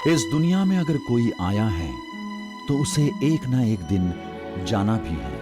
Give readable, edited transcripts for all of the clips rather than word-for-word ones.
इस दुनिया में अगर कोई आया है तो उसे एक ना एक दिन जाना भी है।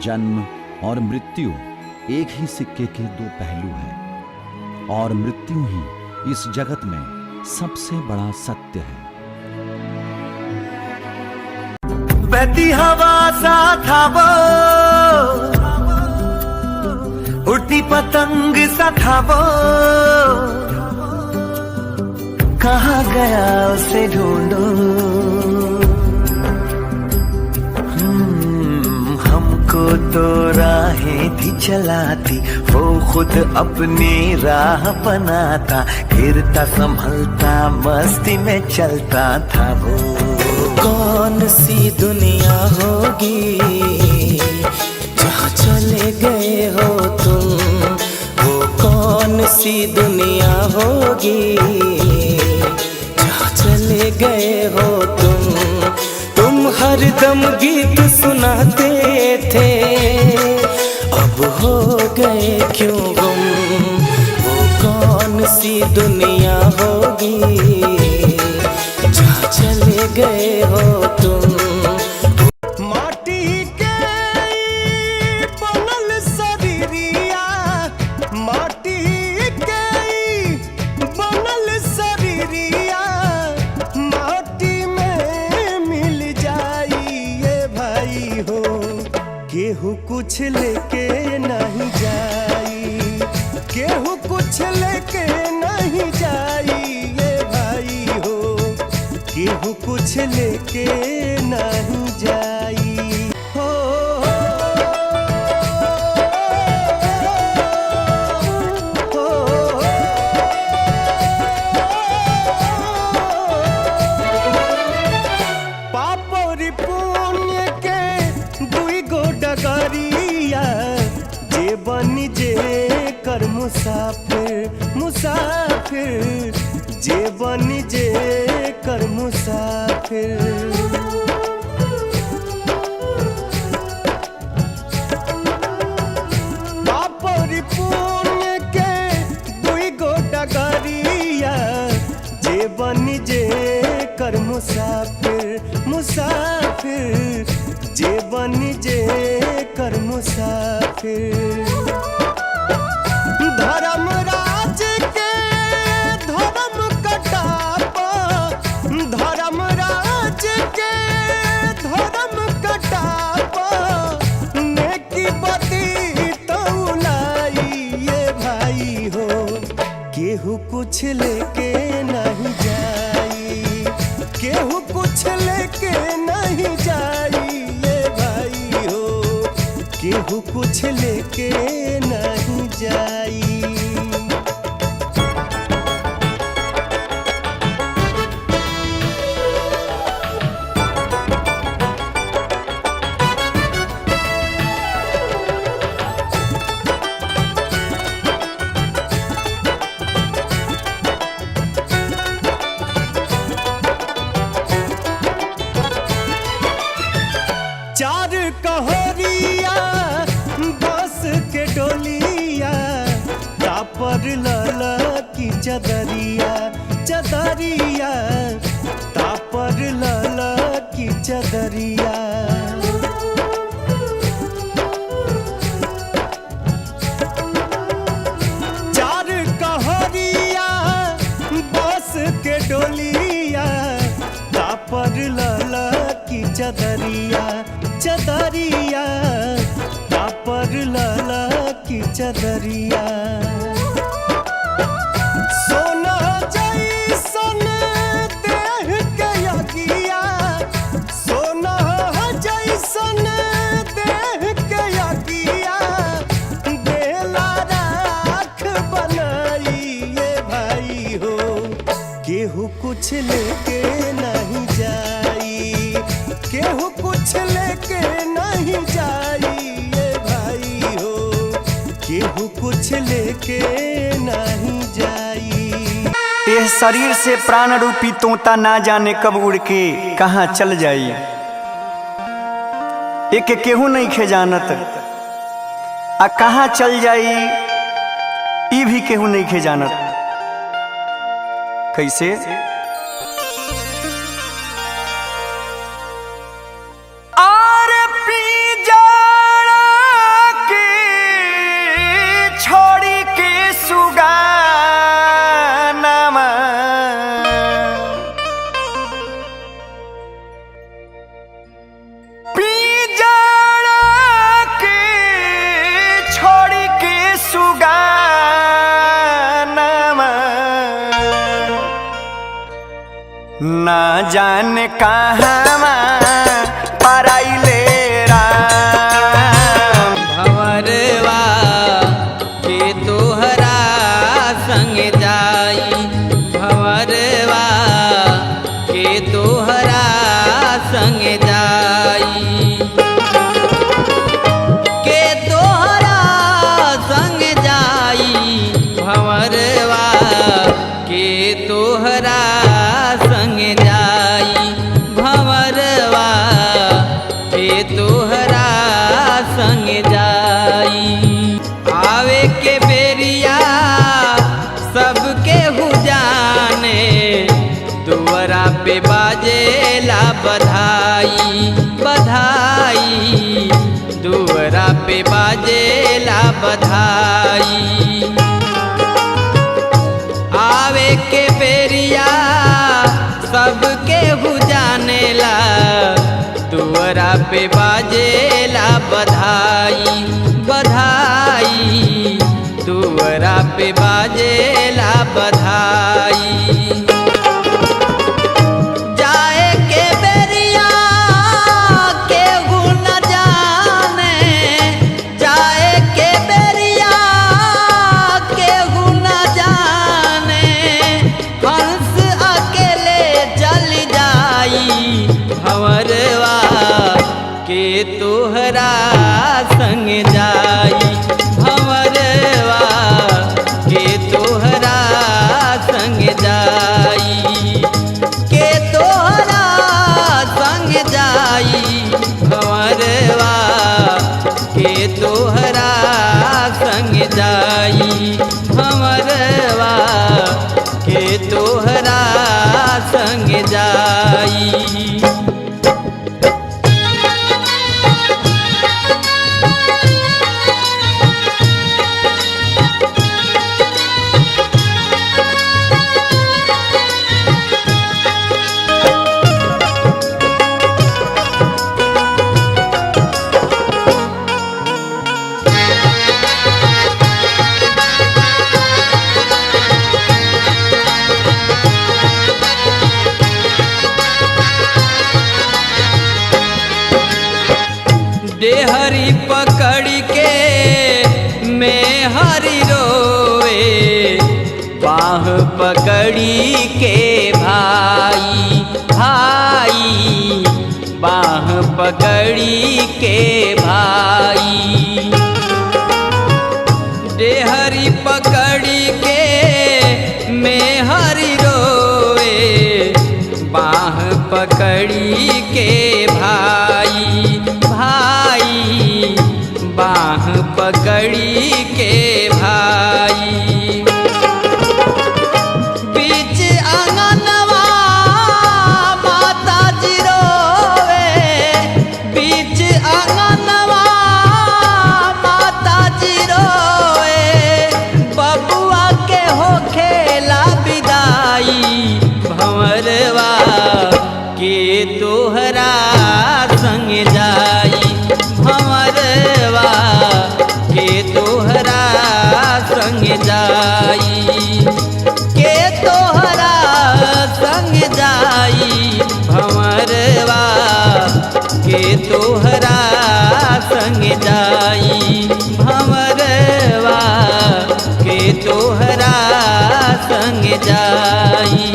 जन्म और मृत्यु एक ही सिक्के के दो पहलू हैं और मृत्यु ही इस जगत में सबसे बड़ा सत्य है। बहती हवा सा था वो, उड़ती पतंग सा था वो, कहाँ गया उसे ढूंढो। हमको तो राहें थी चलाती, वो खुद अपनी राह बनाता, गिरता संभलता मस्ती में चलता था वो। कौन सी दुनिया होगी जहाँ चले गए हो तुम, वो कौन सी दुनिया होगी जहाँ चले गए हो तुम हरदम गीत सुनाते थे, अब हो गए क्यों गुम, वो कौन सी दुनिया होगी जहाँ चले गए हो तुम। माटी के बनल शरीरिया, माटी के बनल शरीरिया, माटी में मिल जाइए भाई हो, केहू कुछ लेके नहीं जाई, केहू कुछ लेके नहीं जाई ये भाई हो, केहू कुछ लेके नहीं जाई हो। पाप और पुण्य के दुई गो डगरिया, जे बनी जे कर मुसाफिर, मुसाफिर जे बनी जे कर मुसाफिर। पाप और पुण्य के दुई गो डगरिया, जे बनी जे कर मुसाफिर, मुसाफिर जे बनी जे कर मुसाफिर। धर्मराज के धर्म कटापा, धर्मराज के धर्म कटापा, नेकी बदी तौलाई ये भाई हो, केहू कुछ लेके नहीं जाई, केहू कुछ लेके नहीं जाई ये भाई हो, केहू कुछ लेके नहीं जाई। चार कहोरिया बस के डोलिया, तापर लाला की चदरिया, चदरिया तापर लाला की चदरिया। चार कहोरिया बस के डोलिया, तापर लाला की चदरिया, चदरिया तापर लाला की चदरिया। सोना जैसन देह के यगिया, सोना जैसन देह के यगिया, बेला राख बनाई ये भाई हो, केहू कुछ लेके नहीं जाई, केहू कुछ लेके नहीं जाई ये भाई हो, केहू कुछ लेके नहीं जाई। यह शरीर से प्राण रूपी तोता ना जाने कब उड़ के कहाँ चल जाई, एक केहू नहीं खे जानत, आ कहाँ चल जाई ई भी केहू नहीं खे जानत। कैसे? आर पी जाड़ा के छोड़ी के सुगानामा पी जाड़ा के छोड़ी के सुगानामा ना जाने कहाँ पराइले राम। भंवरवा के तोहरा संग जाई, भंवरवा के तोहरा संग जाई, के तोहरा संग जाई, भंवरवा के तोहरा संग जाई, भंवरवा के तोहरा संग जाई। आवे के बेरिया सबके हु जाने, दुआरा पे बाजेला बधाई बधाई, दुआरा पे बाजेला बधाई। आवे के बेरिया सबके हु जानेला, दुआरा पे बाजेला बधाई बधाई, दुआरा पे बाजेला बधाई। जाए के बेरिया केहू न जाने, जाए के बेरिया केहू न जाने, हंस अकेले चल जाई, भंवरवा के तोहरा संग जाई, भंवरवा के तोहरा संग जाई, के तोहरा संग जाई, भंवरवा के तोहरा संग जाई, भंवरवा के तोहरा संग जाई। देहरी पकड़ के मैं हरी रोवे, बाह पकड़ी के भाई भाई, बाह पकड़ी के भाई। देहरी पकड़ी के मैं हरी रोवे, बाह पकड़ी के भाई भाई, बाह पकड़ी के भाई। बीच आंगनवा माता जी रोवे, बीच आंगनवा माता जी रोवे, बबुआ के होखेला विदाई, भंवरवा के तोहरा संग जाई, भंवरवा के तोहरा संग जाई, के तोहरा संग जाई, भंवरवा के तोहरा संग जाई, भंवरवा के तोहरा संग जाई।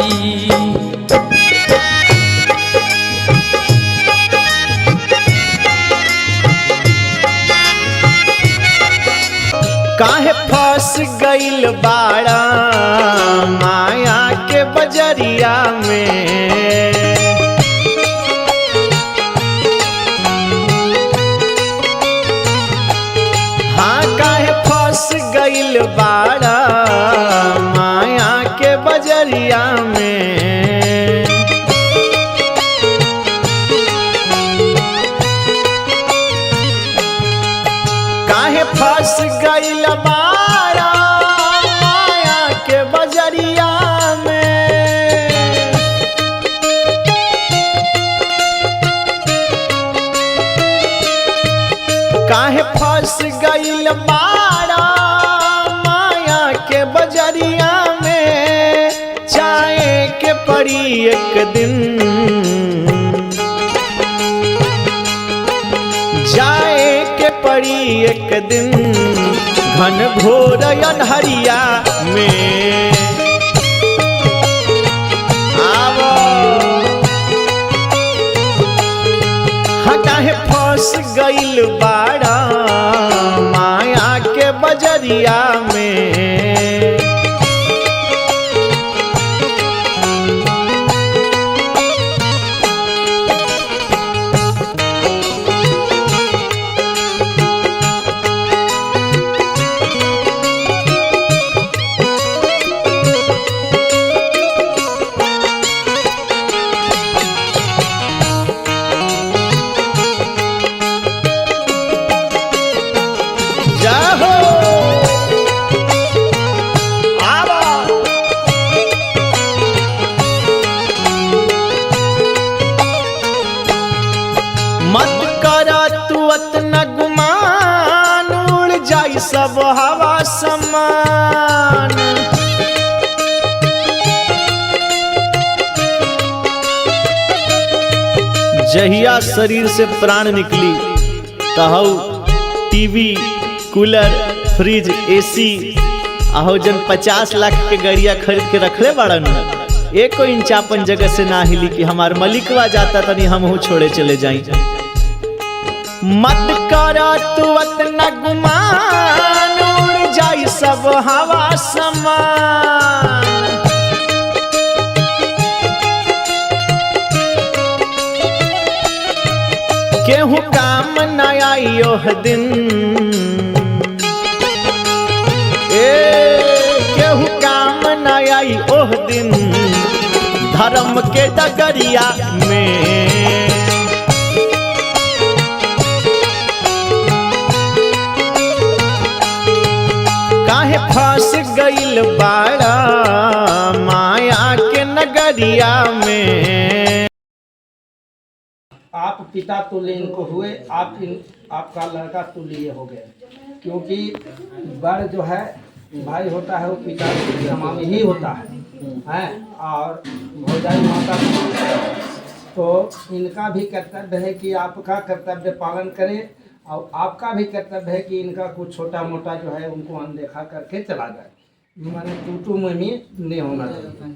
काहे फंस गइल बाड़ा माया के बजरिया में, हाँ काहे फंस गइल बाड़ा माया के बजरिया में। एक दिन, जाए के पड़ी एक दिन घन घोर अन्हरिया में। आवो काहे फंस गइल बाड़ा माया के बजरिया में। मत करा तू अतना गुमान, उड़ जाई सब हवा समान। जहिया शरीर से प्राण निकली तहु टीवी, कूलर, फ्रिज, एसी आहो जन 50 लाख के गाड़िया खरीद के रखले बाड़न, एको इंच अपन जगह से ना हिली कि हमार मलिकवा जाता तनी हमहू छोड़े चले जाई। मत करा तू अतना गुमान, उड़ जाई सब हवा समान। केहू काम न आई ओह दिन, केहू काम न आई ओह दिन धर्म के डगरिया में। काहे फंस गइल बाड़ा माया के नगरिया में। आप पिता तुल्य इनको हुए, आपका लड़का तुल्य हो गए, क्योंकि बड़ जो है भाई होता है वो पिता समामी ही होता है और भौजाई माता। तो इनका भी कर्तव्य है कि आपका कर्तव्य पालन करें और आपका भी कर्तव्य है कि इनका कुछ छोटा मोटा जो है उनको अनदेखा करके चला जाए। माने टूटू मुहिमी नहीं होना चाहिए,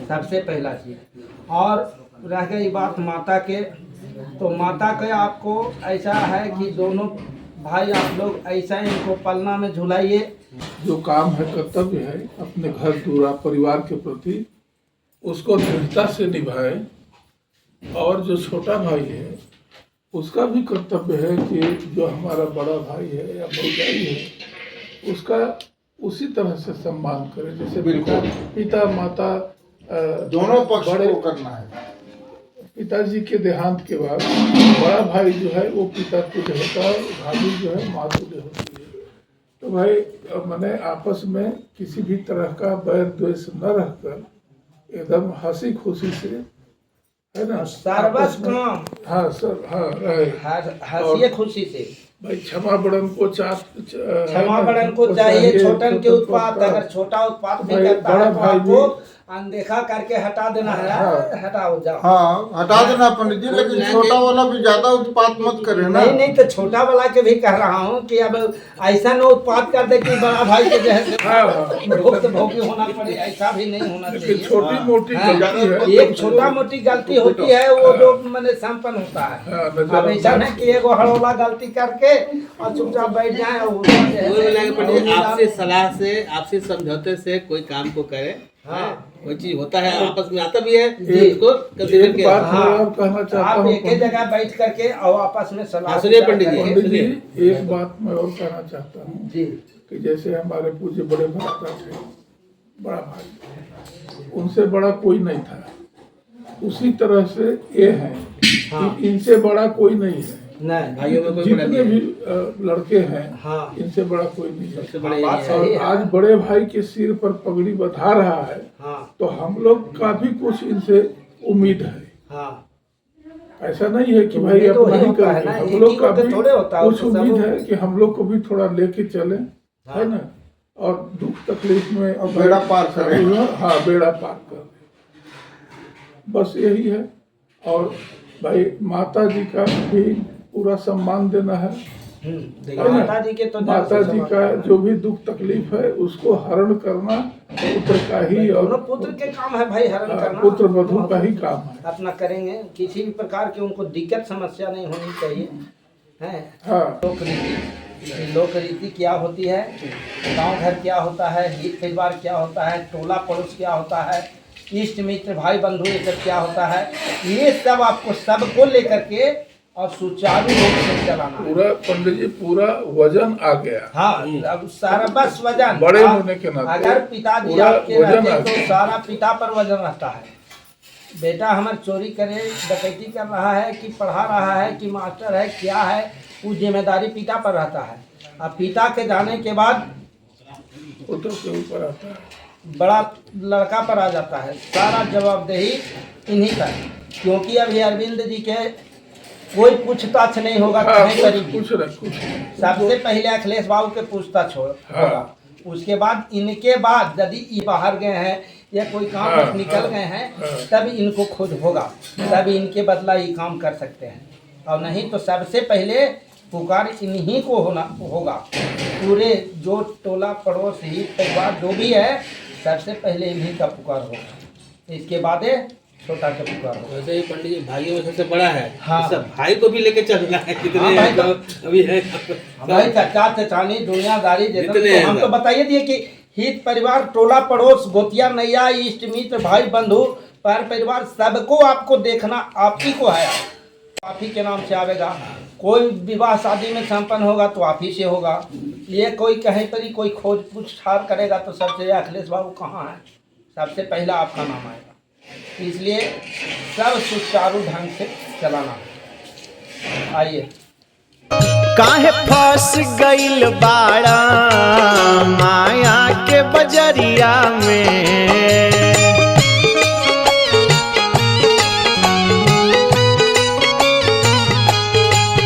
सबसे पहला चीज़। और रह गई बात माता के, तो माता के आपको ऐसा है कि दोनों भाई आप लोग ऐसा इनको पलना में झुलाइए। जो काम है कर्तव्य है अपने घर दूरा परिवार के प्रति उसको दृढ़ता से निभाए। और जो छोटा भाई है उसका भी कर्तव्य है कि जो हमारा बड़ा भाई है या भौजाई है उसका उसी तरह से सम्मान करे, जैसे पिता माता दोनों पक्ष को करना है। पिताजी के देहांत के बाद बड़ा भाई जो है वो पिता तुल्य होता है, भाभी जो है माँ तुल्य होती है। तो भाई मैंने आपस में किसी भी तरह का बैर द्वेष न रहकर एकदम हंसी खुशी से, है ना, सर्वस काम हाँ सर, हाँ रहे हंसिए खुशी से। भाई क्षमा बड़न को क्षमा बड़न को चाहिए, छोटन के उत्पाद अगर छोटा उत्पाद भी करता है तो आपको अनदेखा करके हटा देना है। हटाओ जाओ, हाँ हटा देना पंडित जी, लेकिन छोटा वाला भी ज्यादा उत्पात मत करे ना। नहीं तो छोटा वाला के भी कह रहा हूँ कि अब ऐसा न उत्पात कर दे कि बड़ा भाई के जैसे भुक्त भोगी होना पड़े, ऐसा भी नहीं होना चाहिए। छोटी मोटी एक छोटा मोटी गलती होती है वो जो मैंने संपन्न होता है। अब ऐसा नहीं कि एगो हड़ोला गलती करके और चुपचाप बैठ जाए और आपसे सलाह से, आपसे समझौते से कोई काम को करे। हाँ कोई चीज होता है आपस में आता भी है इसको आप एक ही जगह बैठ करके और आपस में सलाह। सुनिए पंडित जी, एक बात मैं और कहना चाहता हूँ जी, कि जैसे हमारे पूज्य बड़े भ्राता थे, बड़ा भाई, उनसे बड़ा कोई नहीं था, उसी तरह से ये है कि इनसे बड़ा कोई नहीं है। भाइयों में कोई जितने भी लड़के हैं इनसे बड़ा कोई नहीं है। और आज बड़े भाई के सिर पर पगड़ी बधा रहा है तो हम लोग का भी कुछ इनसे उम्मीद है। ऐसा नहीं है कि भाई अपना ही करेंगे, हम लोग का भी कुछ उम्मीद है कि हम लोग को भी थोड़ा लेके चले, है ना, और दुख तकलीफ में बेड़ा पार करें। हाँ बेड़ा पार कर। बस यही है। और भाई माता जी का भी पूरा सम्मान देना है। देखिए, माता जी के तो माता जी का जो भी दुख तकलीफ है उसको हरण करना पुत्र का ही, और पुत्र के काम है भाई, हरण करना पुत्र वधू का ही काम है। अपना करेंगे, किसी भी प्रकार की उनको दिक्कत समस्या नहीं होनी चाहिए है। हाँ। लोक रीति क्या होती है, गांव घर क्या होता है, हित परिवार क्या होता है, टोला पड़ोस क्या होता है, इष्ट मित्र भाई बंधु ये सब क्या होता है, ये सब आपको सबको लेकर के और सुचारू रूप से चलाना है। पूरा पंडित जी पूरा वजन आ गया। हाँ, अब सारा बस वजन बड़े होने के नाते अगर पिताजी आपके रहते तो सारा पिता पर वजन रहता है। बेटा हमारे चोरी करे, डकैती कर रहा है कि पढ़ा रहा है कि मास्टर है क्या है, वो जिम्मेदारी पिता पर रहता है। अब पिता के जाने के बाद पुत्र के ऊपर आता है, बड़ा लड़का पर आ जाता है, सारा जवाबदेही इन्हीं का है। क्योंकि अभी अरविंद जी के कोई पूछताछ नहीं होगा कहीं पर भी। सबसे पहले अखिलेश बाबू के पूछताछ होगा, उसके बाद इनके बाद यदि ये बाहर गए हैं या कोई काम पर निकल गए हैं तब इनको खुद होगा, तब इनके बदला ये काम कर सकते हैं। और नहीं तो सबसे पहले पुकार इन्हीं को होगा। पूरे जो टोला पड़ोस ही परिवार जो भी है सबसे पहले इन्हीं का पुकार होगा, इसके बाद छोटा का पुकार होगा। वैसे ही पंडित जी भाइयों में सबसे बड़ा है। हाँ। सब भाई को भी लेके चलना है। कितने भाई तो अभी है भाई चाचा चचानी दुनियादारी जितने तो हम तो बताइए दिए कि हित परिवार टोला पड़ोस गोतिया नैया इष्ट मित्र भाई बंधु पर परिवार सबको आपको देखना आप ही को है, आप ही के नाम से आवेगा। कोई विवाह शादी में संपन्न होगा तो आप ही से होगा। ये कोई कहीं पर ही कोई खोज पूछताछ करेगा तो सबसे अखिलेश बाबू कहाँ है, सबसे पहला आपका नाम आएगा। इसलिए सब सुचारू ढंग से चलाना है। आइए। काहे फंस गइल बाड़ा माया के बजरिया में,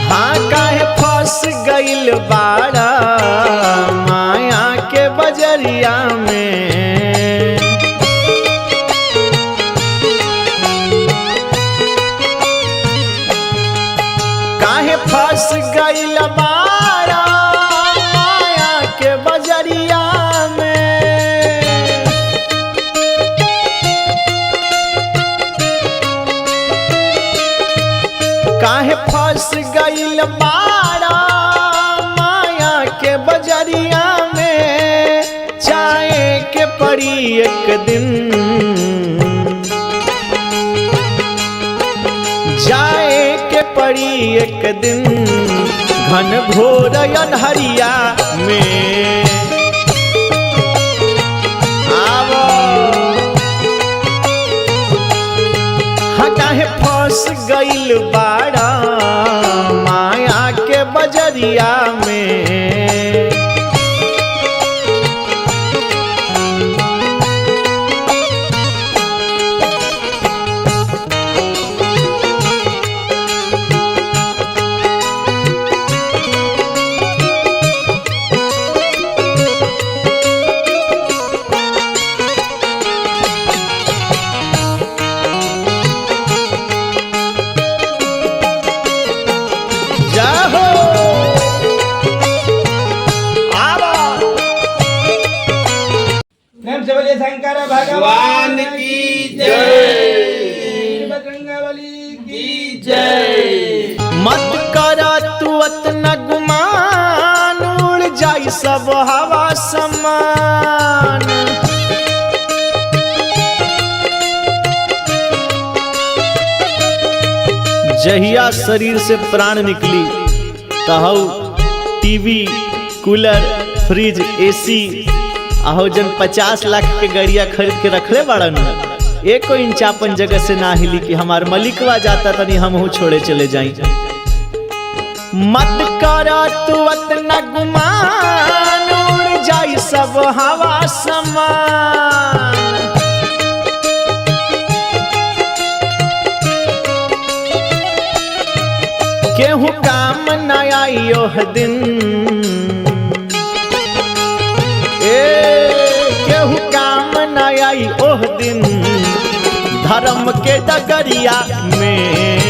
हाँ काहे फंस गइल बाड़ा माया के बजरिया में। फंस गइल बाड़ा माया के बजरिया में, काहे फंस गइल बाड़ा माया के बजरिया में। जाए के पड़ी एक दिन, जाए के पड़ी एक दिन घन घोर अन्हरिया में। आवो हाँ काहे फंस गइल बाड़ा माया के बजरिया में। शंकर भगवान की जय, बजरंगबली की जय। मत करा तू अतना गुमान, उड़ जाई सब हवा समान। जहिया शरीर से प्राण निकली तहु टीवी कूलर फ्रिज एसी आहो जन 50 लाख के गाड़िया खरीद के रखले बाड़न, एको इंच अपन जगह से ना हिली कि हमार मलिकवा जाता तनी हमहू छोड़े चले जाई। मत करा तू अतना गुमान, उड़ जाई सब हवा समान। केहू काम न आई ओह दिन, केहू काम न आई ओह दिन। धर्म धर्म के डगरिया में